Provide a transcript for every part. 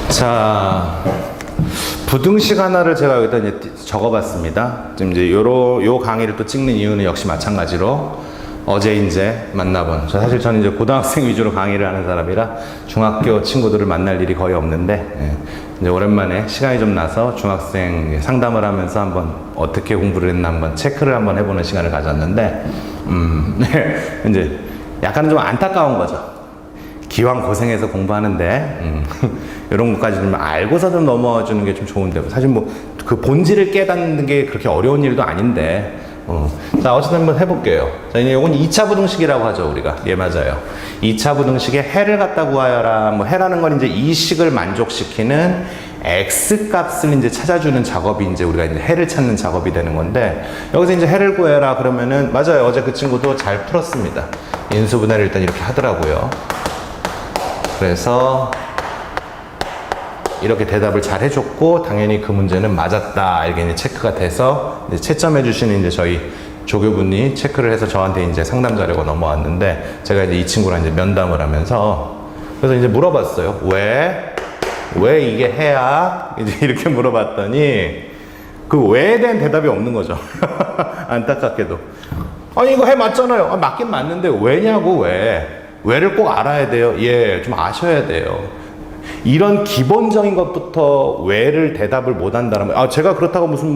자, 부등식 하나를 제가 여기다 이제 적어봤습니다. 지금 이제 요 강의를 또 찍는 이유는 역시 마찬가지로 어제 이제 만나본, 사실 저는 이제 고등학생 위주로 강의를 하는 사람이라 중학교 친구들을 만날 일이 거의 없는데, 이제 오랜만에 시간이 좀 나서 중학생 상담을 하면서 한번 어떻게 공부를 했나 한번 체크를 한번 해보는 시간을 가졌는데, 이제 약간은 좀 안타까운 거죠. 기왕 고생해서 공부하는데 이런 것까지 좀 알고서 좀 넘어와 주는 게 좀 좋은데, 사실 뭐 그 본질을 깨닫는 게 그렇게 어려운 일도 아닌데, 자, 어쨌든 한번 해볼게요. 자, 이제 요건 2차 부등식이라고 하죠, 우리가. 예, 맞아요. 2차 부등식에 해를 갖다 구하여라. 뭐 해라는 건 이제 이 식을 만족시키는 x 값을 이제 찾아주는 작업이 이제 우리가 이제 해를 찾는 작업이 되는 건데, 여기서 이제 해를 구해라 그러면은, 맞아요. 어제 그 친구도 잘 풀었습니다. 인수분해를 일단 이렇게 하더라고요. 그래서 이렇게 대답을 잘 해줬고, 당연히 그 문제는 맞았다, 이게 이제 체크가 돼서 이제 채점해 주시는 이제 저희 조교분이 체크를 해서 저한테 이제 상담 자료가 넘어왔는데, 제가 이제 이 친구랑 이제 면담을 하면서 그래서 이제 물어봤어요. 왜 이게 해야? 이제 이렇게 물어봤더니 그 왜에 대한 대답이 없는 거죠. 안타깝게도. 아니 이거 해 맞잖아요. 맞긴 맞는데 왜냐고. 왜를 꼭 알아야 돼요. 예, 좀 아셔야 돼요. 이런 기본적인 것부터 왜를 대답을 못 한다면, 제가 그렇다고 무슨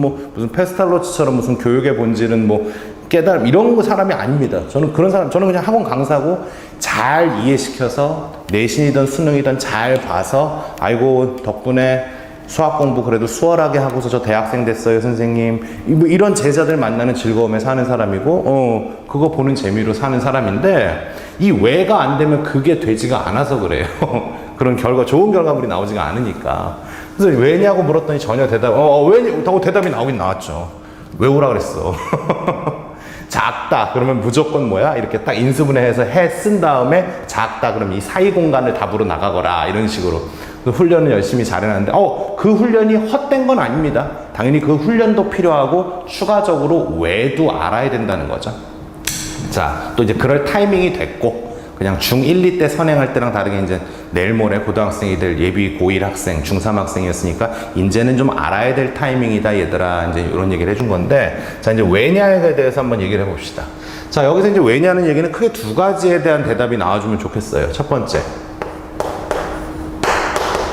페스탈로치처럼 무슨 교육의 본질은 뭐 깨달음 이런 거 사람이 아닙니다. 저는 그냥 학원 강사고 잘 이해시켜서 내신이든 수능이든 잘 봐서, 아이고 덕분에 수학 공부 그래도 수월하게 하고서 저 대학생 됐어요 선생님, 뭐 이런 제자들 만나는 즐거움에 사는 사람이고, 그거 보는 재미로 사는 사람인데, 이 왜가 안 되면 그게 되지가 않아서 그래요. 그런 좋은 결과물이 나오지가 않으니까. 그래서 왜냐고 물었더니 전혀 왜냐고 대답이 나오긴 나왔죠. 왜 오라 그랬어? 작다 그러면 무조건 뭐야? 이렇게 딱 인수분해해서 해 쓴 다음에 작다 그러면 이 사이 공간을 답으로 나가거라, 이런 식으로. 그 훈련을 열심히 잘 해놨는데, 그 훈련이 헛된 건 아닙니다. 당연히 그 훈련도 필요하고 추가적으로 왜도 알아야 된다는 거죠. 자, 또 이제 그럴 타이밍이 됐고, 그냥 중1, 2때 선행할 때랑 다르게 이제 내일 모레 고등학생이 될 예비 고1 학생, 중3 학생이었으니까 이제는 좀 알아야 될 타이밍이다 얘들아, 이제 이런 얘기를 해준 건데, 자, 이제 왜냐에 대해서 한번 얘기를 해봅시다. 자, 여기서 이제 왜냐는 얘기는 크게 두 가지에 대한 대답이 나와주면 좋겠어요. 첫 번째,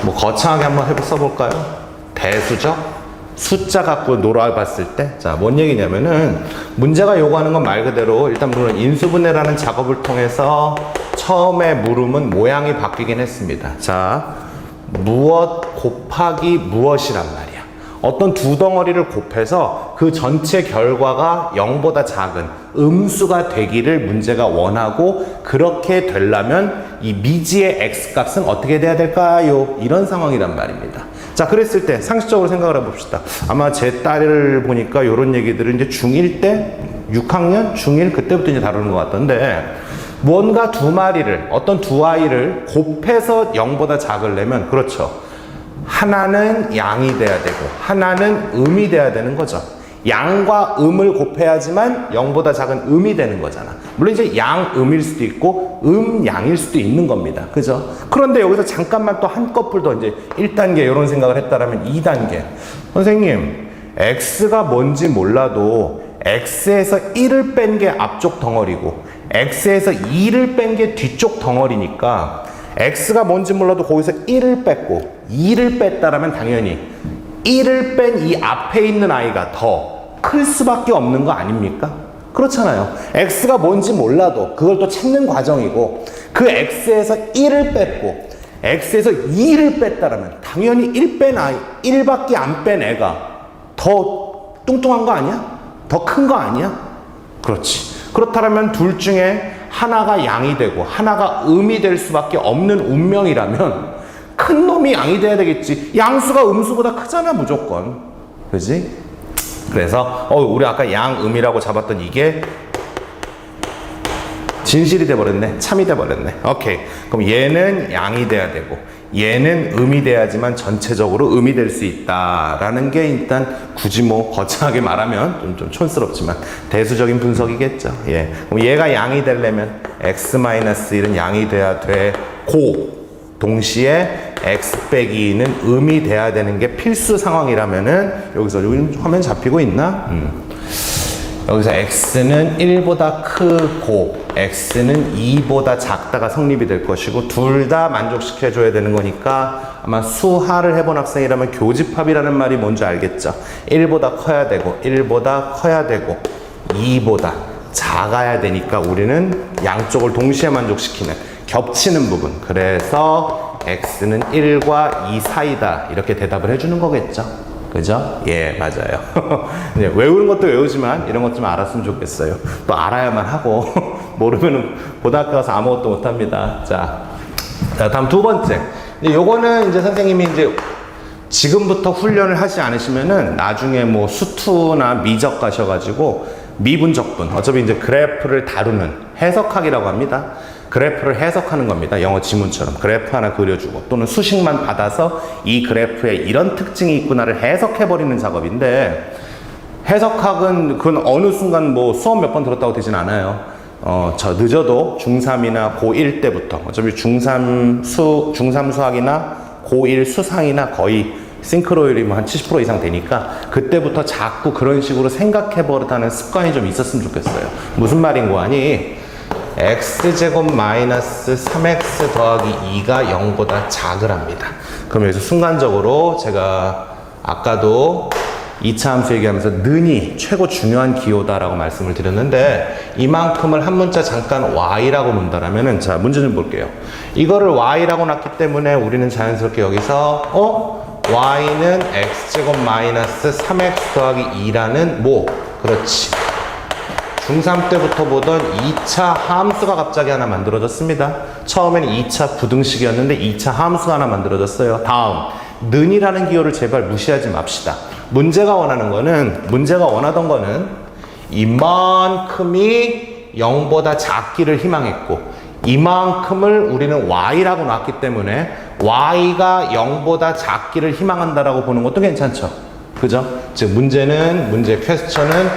뭐 거창하게 한번 써볼까요? 대수적 숫자 갖고 놀아봤을 때, 자, 뭔 얘기냐면은, 문제가 요구하는 건 말 그대로 일단 물론 인수분해라는 작업을 통해서 처음에 물음은 모양이 바뀌긴 했습니다. 자, 무엇 곱하기 무엇이란 말이야. 어떤 두 덩어리를 곱해서 그 전체 결과가 0보다 작은 음수가 되기를 문제가 원하고, 그렇게 되려면 이 미지의 x값은 어떻게 돼야 될까요? 이런 상황이란 말입니다. 자, 그랬을 때 상식적으로 생각을 해봅시다. 아마 제 딸을 보니까 이런 얘기들을 이제 중1 때, 6학년, 중1 그때부터 이제 다루는 것 같던데, 뭔가 두 마리를, 어떤 두 아이를 곱해서 0보다 작으려면, 그렇죠, 하나는 양이 돼야 되고 하나는 음이 돼야 되는 거죠. 양과 음을 곱해야지만 0보다 작은 음이 되는 거잖아. 물론 이제 양 음일 수도 있고 양일 수도 있는 겁니다. 그죠? 그런데 여기서 잠깐만 또 한꺼풀 더 이제 1단계 이런 생각을 했다라면 2단계. 선생님, x가 뭔지 몰라도 x에서 1을 뺀 게 앞쪽 덩어리고 x에서 2를 뺀 게 뒤쪽 덩어리니까, x가 뭔지 몰라도 거기서 1을 뺐고 2를 뺐다라면 당연히 1을 뺀 이 앞에 있는 아이가 더 클 수밖에 없는 거 아닙니까? 그렇잖아요. x가 뭔지 몰라도 그걸 또 찾는 과정이고, 그 x에서 1을 뺐고 x에서 2를 뺐다라면 당연히 1 뺀 아이, 1밖에 안 뺀 애가 더 뚱뚱한 거 아니야? 더 큰 거 아니야? 그렇지. 그렇다면 둘 중에 하나가 양이 되고 하나가 음이 될 수밖에 없는 운명이라면 큰 놈이 양이 돼야 되겠지. 양수가 음수보다 크잖아, 무조건. 그지? 그래서 우리 아까 양, 음이라고 잡았던 이게 진실이 돼버렸네. 참이 돼버렸네. 오케이. 그럼 얘는 양이 돼야 되고 얘는 음이 돼야지만 전체적으로 음이 될 수 있다라는 게, 일단 굳이 뭐 거창하게 말하면 좀 촌스럽지만 대수적인 분석이겠죠. 예. 그럼 얘가 양이 되려면 x-1은 양이 돼야 되고, 동시에 x 빼기 2는 음이 돼야 되는 게 필수 상황이라면은 여기서 여기 화면 잡히고 있나? 여기서 x는 1보다 크고 x는 2보다 작다가 성립이 될 것이고 둘 다 만족시켜줘야 되는 거니까 아마 수하를 해본 학생이라면 교집합이라는 말이 뭔지 알겠죠? 1보다 커야 되고 1보다 커야 되고 2보다 작아야 되니까 우리는 양쪽을 동시에 만족시키는 겹치는 부분, 그래서 x는 1과 2 사이다 이렇게 대답을 해주는 거겠죠. 그죠? 예, 맞아요. 네, 외우는 것도 외우지만 이런 것 좀 알았으면 좋겠어요. 또 알아야만 하고 모르면은 고등학교 가서 아무것도 못합니다. 자, 다음 두 번째. 요거는 이제 선생님이 이제 지금부터 훈련을 하지 않으시면은 나중에 뭐 수투나 미적 가셔가지고 미분적분, 어차피 이제 그래프를 다루는 해석학이라고 합니다. 그래프를 해석하는 겁니다. 영어 지문처럼 그래프 하나 그려주고 또는 수식만 받아서 이 그래프에 이런 특징이 있구나를 해석해버리는 작업인데, 해석학은 그건 어느 순간 뭐 수업 몇 번 들었다고 되진 않아요. 저 늦어도 중3이나 고1 때부터 어차피 중3 수학이나 고1 수상이나 거의 싱크로율이 뭐 한 70% 이상 되니까 그때부터 자꾸 그런 식으로 생각해버릇하는 습관이 좀 있었으면 좋겠어요. 무슨 말인 거 아니? x제곱 마이너스 3x 더하기 2가 0보다 작으랍니다. 그럼 여기서 순간적으로 제가 아까도 2차 함수 얘기하면서 는이 최고 중요한 기호다라고 말씀을 드렸는데, 이만큼을 한 문자 잠깐 y라고 놓는다라면은, 자, 문제 좀 볼게요. 이거를 y라고 놨기 때문에 우리는 자연스럽게 여기서 y는 x제곱 마이너스 3x 더하기 2라는 뭐? 그렇지. 중3 때부터 보던 2차 함수가 갑자기 하나 만들어졌습니다. 처음에는 2차 부등식이었는데 2차 함수가 하나 만들어졌어요. 다음, 는이라는 기호를 제발 무시하지 맙시다. 문제가 원하던 거는 이만큼이 0보다 작기를 희망했고 이만큼을 우리는 y라고 놨기 때문에 y가 0보다 작기를 희망한다라고 보는 것도 괜찮죠. 그죠? 즉 문제 퀘스천은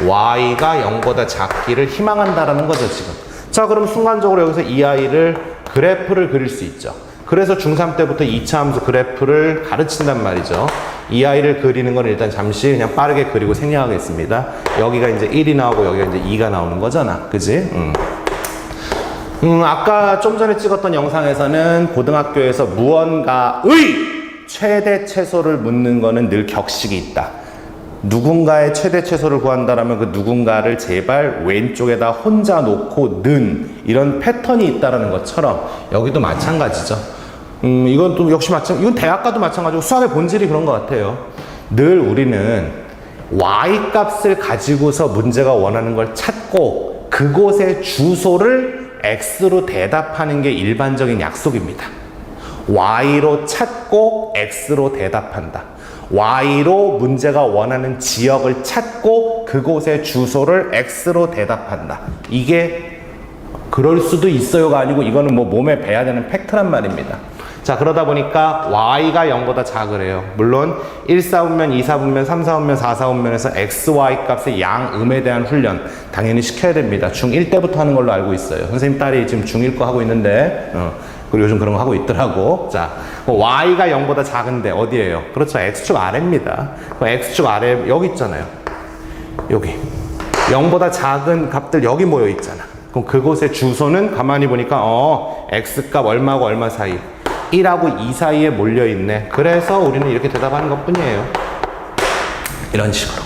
y가 0보다 작기를 희망한다라는 거죠, 지금. 자, 그럼 순간적으로 여기서 이 아이를 그래프를 그릴 수 있죠. 그래서 중3 때부터 2차 함수 그래프를 가르친단 말이죠. 이 아이를 그리는 건 일단 잠시 그냥 빠르게 그리고 생략하겠습니다. 여기가 이제 1이 나오고 여기가 이제 2가 나오는 거잖아. 그지? 아까 좀 전에 찍었던 영상에서는 고등학교에서 무언가의 최대 최소를 묻는 거는 늘 격식이 있다. 누군가의 최대 최소를 구한다라면 그 누군가를 제발 왼쪽에다 혼자 놓고 는 이런 패턴이 있다라는 것처럼 여기도 마찬가지죠. 이건 또 역시 이건 대학가도 마찬가지고 수학의 본질이 그런 것 같아요. 늘 우리는 y 값을 가지고서 문제가 원하는 걸 찾고 그곳의 주소를 x로 대답하는 게 일반적인 약속입니다. y로 찾고 x로 대답한다. y로 문제가 원하는 지역을 찾고 그곳의 주소를 x로 대답한다. 이게 그럴 수도 있어요가 아니고 이거는 뭐 몸에 배야 되는 팩트란 말입니다. 자, 그러다 보니까 y가 0보다 작으래요. 물론 1사분면, 2사분면, 3사분면, 4사분면에서 xy 값의 양음에 대한 훈련 당연히 시켜야 됩니다. 중1 때부터 하는 걸로 알고 있어요. 선생님 딸이 지금 중1 거 하고 있는데 그리고 요즘 그런 거 하고 있더라고. 자, y가 0보다 작은데 어디예요? 그렇죠. x축 아래입니다. x축 아래 여기 있잖아요. 여기 0보다 작은 값들 여기 모여 있잖아. 그럼 그곳의 주소는 가만히 보니까 x값 얼마하고 얼마 사이 1하고 2 사이에 몰려 있네. 그래서 우리는 이렇게 대답하는 것 뿐이에요. 이런 식으로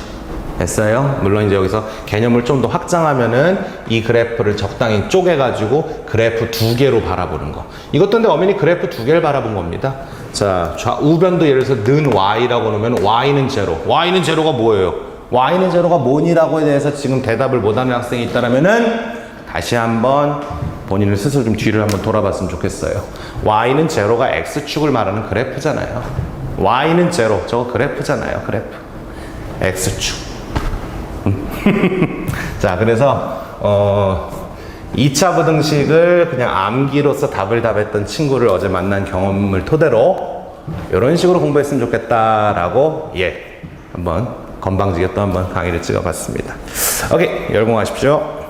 됐어요? 물론 이제 여기서 개념을 좀 더 확장하면은 이 그래프를 적당히 쪼개가지고 그래프 두 개로 바라보는 거. 이것도 근데 어머니 그래프 두 개를 바라본 겁니다. 자, 우변도 예를 들어서 는 y라고 놓으면 y는 제로. y는 제로가 뭐예요? y는 제로가 뭐니라고에 대해서 지금 대답을 못하는 학생이 있다면은 다시 한번 본인을 스스로 좀 뒤를 한번 돌아봤으면 좋겠어요. y는 제로가 x축을 말하는 그래프잖아요. y는 제로, 저거 그래프잖아요. 그래프. x축. 자, 그래서 2차 부등식을 그냥 암기로서 답을 답했던 친구를 어제 만난 경험을 토대로 이런 식으로 공부했으면 좋겠다라고 한번 건방지게 또 한번 강의를 찍어봤습니다. 오케이, 열공하십시오.